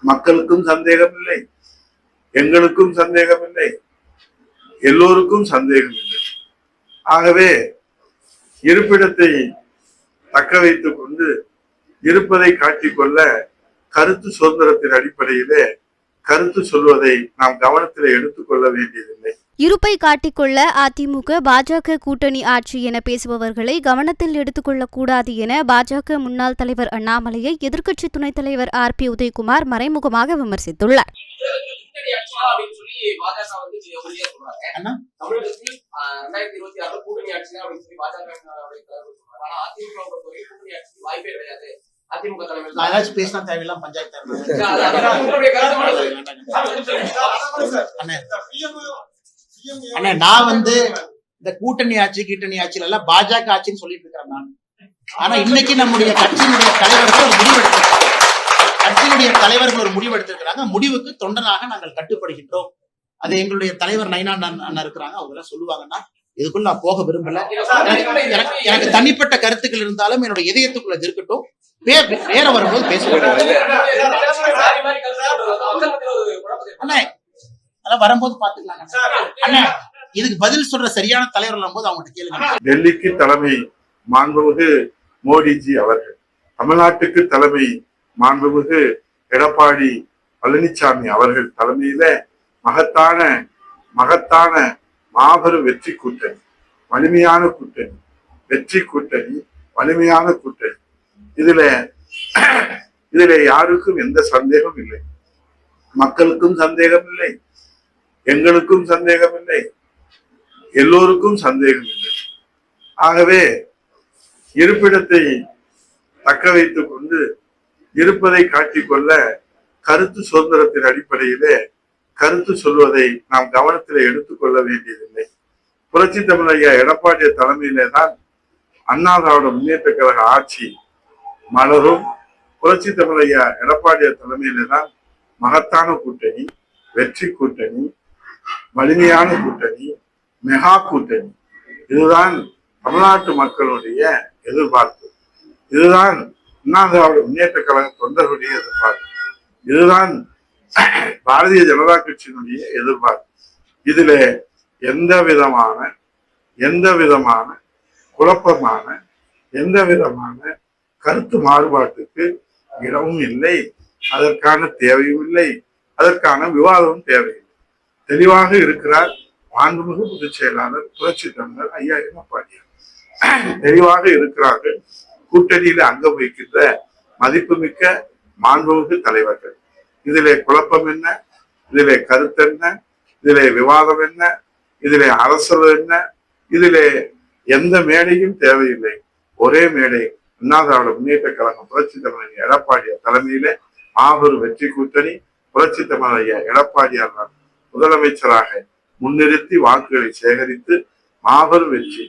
மக்களுக்கும் சந்தேகம் இல்லை, எங்களுக்கும் சந்தேகம் இல்லை, எல்லோருக்கும் சந்தேகம் இல்லை. ஆகவே இருப்பிடத்தை தக்க வைத்துக் கொண்டு இருப்பதை காட்டிக்கொள்ள கருத்து சுதந்திரத்தின் அடிப்படையிலே கருத்து சொல்வதை நாம் கவனத்தில் எடுத்துக்கொள்ள வேண்டியதில்லை. இருப்பை காட்டிக்கொள்ள அதிமுக பாஜக கூட்டணி ஆட்சி என பேசுபவர்களை கவனத்தில் எடுத்துக்கொள்ளக் கூடாது என பாஜக முன்னாள் தலைவர் அண்ணாமலையை எதிர்க்கட்சி துணைத் தலைவர் RP உதயகுமார் மறைமுகமாக விமர்சித்துள்ளார். பேசினா தேவையில்லாம் பஞ்சாயத்து நான் இந்த கூட்டணி ஆட்சி கீட்டணி ஆட்சியில எல்லாம் பாஜக ஆட்சின்னு சொல்லிட்டு இருக்கிறேன் நான். ஆனா இன்னைக்கு நம்முடைய கட்சியினுடைய தலைவர்கள் ஒரு முடிவு எடுத்திருக்கிறாங்க. முடிவுக்கு தொண்டனாக நாங்கள் கட்டுப்படுகின்றோம். அது எங்களுடைய தலைவர் நைனா அண்ணா இருக்கிறாங்க, அவங்க எல்லாம் சொல்லுவாங்கன்னா இதுக்குள்ள நான் போக விரும்பல. எனக்கு தனிப்பட்ட கருத்துக்கள் இருந்தாலும் என்னுடைய இதயத்துக்குள்ள இருக்கட்டும், வேற வரும்போது பேசுவோம். அண்ணா அதெல்லாம் வரும்போது பாத்துக்கலாம் அண்ணா. இதுக்கு பதில் சொல்ற சரியான தலைவர் வரும்போது அவங்ககிட்ட கேளுங்க. டெல்லிக்கு தலைமை மாண்புமிகு மோடிஜி அவர்கள், தமிழ்நாட்டுக்கு தலைமை மாண்புமிகு எடப்பாடி பழனிசாமி அவர்கள் தலைமையில மகத்தான மாபெரும் வெற்றி கூட்டணி, வலிமையான கூட்டணி, வெற்றி கூட்டணி, வலிமையான கூட்டணி. இதுல யாருக்கும் எந்த சந்தேகம் இல்லை, மக்களுக்கும் சந்தேகம் இல்லை, எங்களுக்கும் சந்தேகம் இல்லை, எல்லோருக்கும் சந்தேகம் இல்லை. ஆகவே இருப்பிடத்தை தக்க வைத்துக் கொண்டு இருப்பதை காட்டிக்கொள்ள கருத்து சுதந்திரத்தின் அடிப்படையிலே கருத்து சொல்வதை நாம் கவனத்தில் எடுத்துக்கொள்ள வேண்டியதில்லை. புரட்சி தமிழக எடப்பாடிய தலைமையிலே தான் அண்ணா திராவிட முன்னேற்ற கழக ஆட்சி மலரும். புரட்சி தமிழக எடப்பாடிய தலைமையிலே தான் மகத்தான கூட்டணி, வெற்றி கூட்டணி, வலிமையான கூட்டணி, மெகா கூட்டணி. இதுதான் தமிழ்நாட்டு மக்களுடைய எதிர்பார்ப்பு. இதுதான் அண்ணா திராவிட முன்னேற்ற கழக தொண்டர்களுடைய எதிர்பார்ப்பு. இதுதான் பாரதிய ஜனதா கட்சியினுடைய எதிர்பார்ப்பு. இதுல எந்த விதமான குழப்பமான எந்த விதமான கருத்து மாறுபாட்டுக்கு இடமும் இல்லை, அதற்கான தேவையும் இல்லை, அதற்கான விவாதமும் தேவையில்லை. தெளிவாக இருக்கிறார் மாண்புமிகு பொதுச் செயலாளர் புரட்சி தமிழர் ஐயா எடப்பாடியார். தெளிவாக இருக்கிறார்கள் கூட்டணியில அங்கம் வைக்கின்ற மதிப்புமிக்க மாண்புமிகு தலைவர்கள். இதிலே குழப்பம் என்ன, இதிலே கருத்து என்ன, இதிலே விவாதம் என்ன, இதிலே அரசியல் என்ன, இதிலே எந்த மேடையும் தேவையில்லை. ஒரே மேடை அண்ணா திராவிட முன்னேற்ற கழகம் புரட்சி தமிழக எடப்பாடியார் தலைமையிலே மாபெரும் வெற்றி கூட்டணி. புரட்சி தமிழக எடப்பாடியார் முதலமைச்சராக முன்னிறுத்தி வாக்குகளை சேகரித்து மாபெரும் வெற்றி